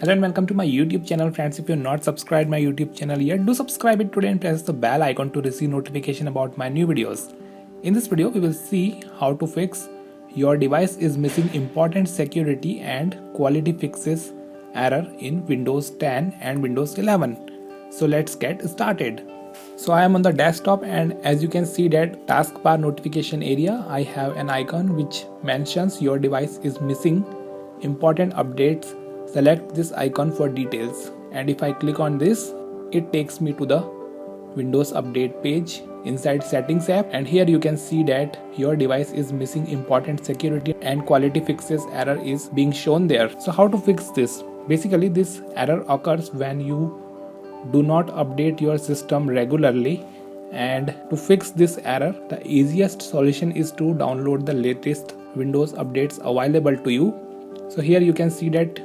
Hello and welcome to my YouTube channel, friends. If you're not subscribed my YouTube channel yet, do subscribe it today and press the bell icon to receive notification about my new videos. In this video, we will see how to fix your device is missing important security and quality fixes error in Windows 10 and Windows 11. So let's get started. So I am on the desktop, and as you can see that taskbar notification area, I have an icon which mentions your device is missing important updates. Select this icon for details, and if I click on this, it takes me to the Windows Update page inside Settings app, and here you can see that your device is missing important security and quality fixes error is being shown there. So how to fix this? Basically, this error occurs when you do not update your system regularly, and to fix this error, the easiest solution is to download the latest Windows updates available to you. So here you can see that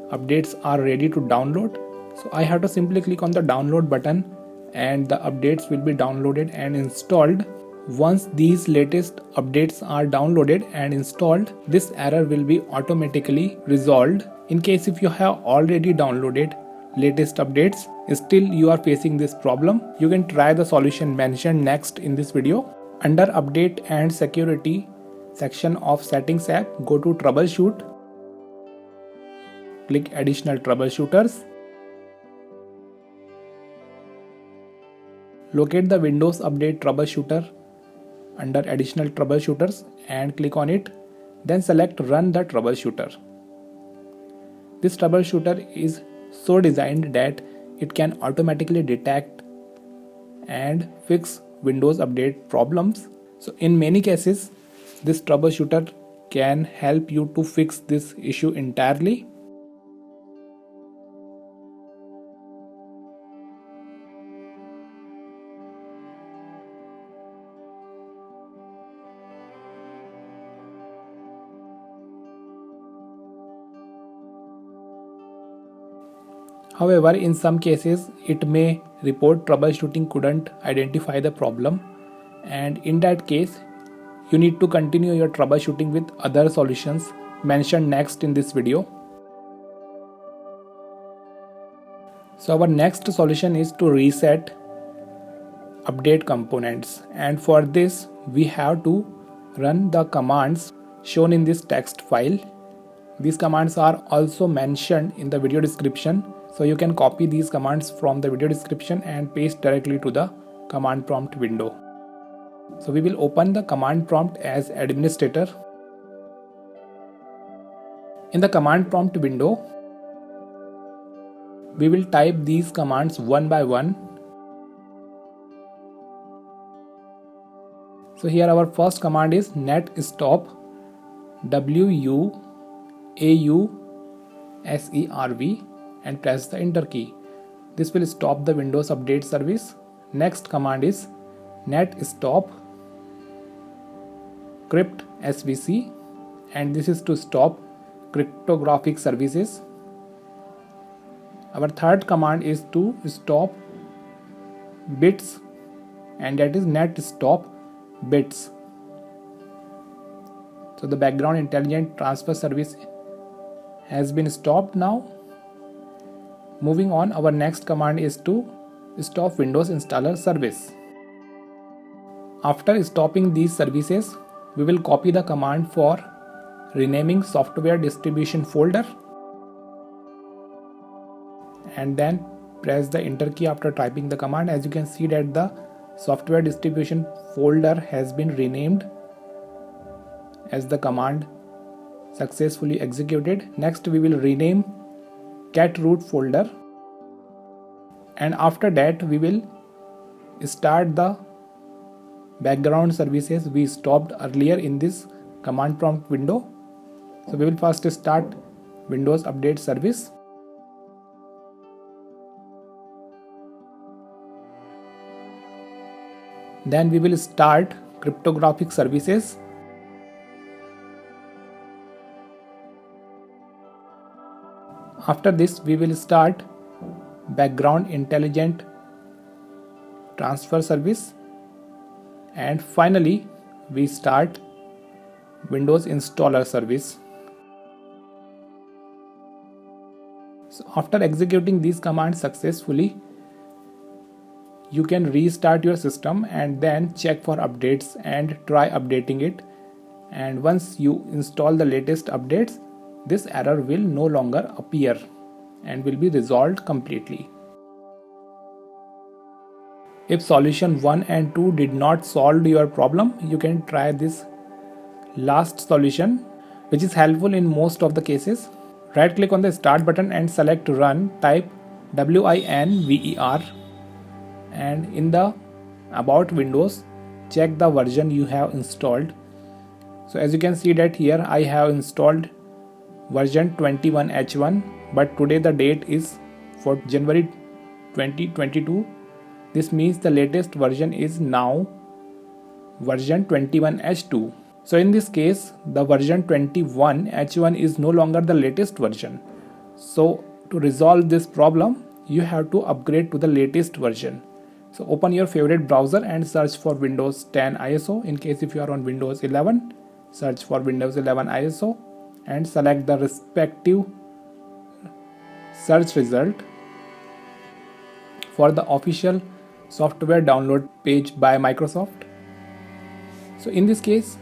updates are ready to download. So I have to simply click on the download button and the updates will be downloaded and installed. Once these latest updates are downloaded and installed, this error will be automatically resolved. In case if you have already downloaded latest updates, still you are facing this problem, you can try the solution mentioned next in this video. Under Update and Security section of Settings app, go to Troubleshoot. Click Additional Troubleshooters. Locate the Windows Update Troubleshooter under Additional Troubleshooters and click on it. Then select Run the Troubleshooter. This troubleshooter is so designed that it can automatically detect and fix Windows Update problems. So in many cases, this troubleshooter can help you to fix this issue entirely. However, in some cases, it may report troubleshooting couldn't identify the problem, and in that case, you need to continue your troubleshooting with other solutions mentioned next in this video. So our next solution is to reset update components, and for this we have to run the commands shown in this text file. These commands are also mentioned in the video description. So you can copy these commands from the video description and paste directly to the command prompt window. So we will open the command prompt as administrator. In the command prompt window, we will type these commands one by one. So here our first command is netstop WUAUSERV and press the enter key. This will stop the Windows Update service. Next command is netstop crypt svc, and this is to stop cryptographic services. Our third command is to stop bits, and that is netstop bits. So the background intelligent transfer service has been stopped now. Moving on, our next command is to stop Windows installer service. After stopping these services, we will copy the command for renaming software distribution folder and then press the enter key after typing the command. As you can see that the software distribution folder has been renamed as the command successfully executed. Next we will rename cat root folder, and after that we will start the background services we stopped earlier in this command prompt window. So we will first start Windows Update service. Then we will start cryptographic services. After this, we will start background intelligent transfer service, and finally we start Windows installer service. So after executing these commands successfully, you can restart your system and then check for updates and try updating it. And once you install the latest updates, this error will no longer appear and will be resolved completely. If solution 1 and 2 did not solve your problem, you can try this last solution, which is helpful in most of the cases. Right click on the start button and select run, type WINVER, and in the about Windows, check the version you have installed. So as you can see that here I have installed version 21H1, but today the date is for January 2022. This means the latest version is now version 21H2. So in this case, the version 21H1 is no longer the latest version. So to resolve this problem, you have to upgrade to the latest version. So open your favorite browser and search for Windows 10 ISO. In case if you are on Windows 11, search for Windows 11 ISO and select the respective search result for the official software download page by Microsoft. So in this case,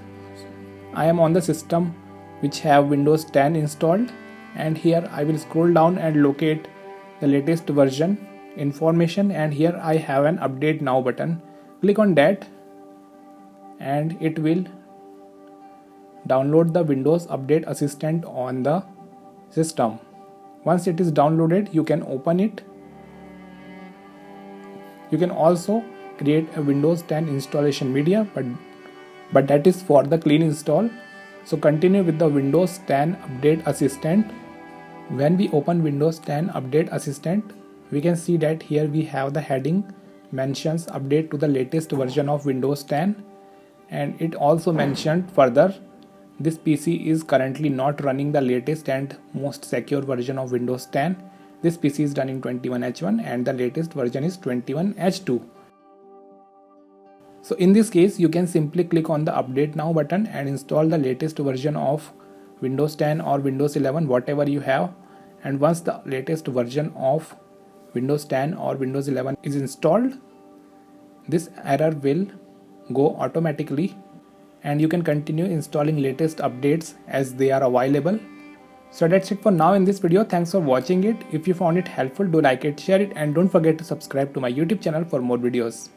I am on the system which have Windows 10 installed, and here I will scroll down and locate the latest version information, and here I have an update now button. Click on that and it will download the Windows Update Assistant on the system. Once it is downloaded, you can open it. You can also create a Windows 10 installation media, but that is for the clean install. So continue with the Windows 10 Update Assistant. When we open Windows 10 Update Assistant, we can see that here we have the heading mentions update to the latest version of Windows 10, and it also mentioned further this PC is currently not running the latest and most secure version of Windows 10. This PC is running 21H1 and the latest version is 21H2. So in this case, you can simply click on the update now button and install the latest version of Windows 10 or Windows 11, whatever you have. And once the latest version of Windows 10 or Windows 11 is installed, this error will go automatically and you can continue installing latest updates as they are available. So that's it for now in this video. Thanks for watching it. If you found it helpful, do like it, share it, and don't forget to subscribe to my YouTube channel for more videos.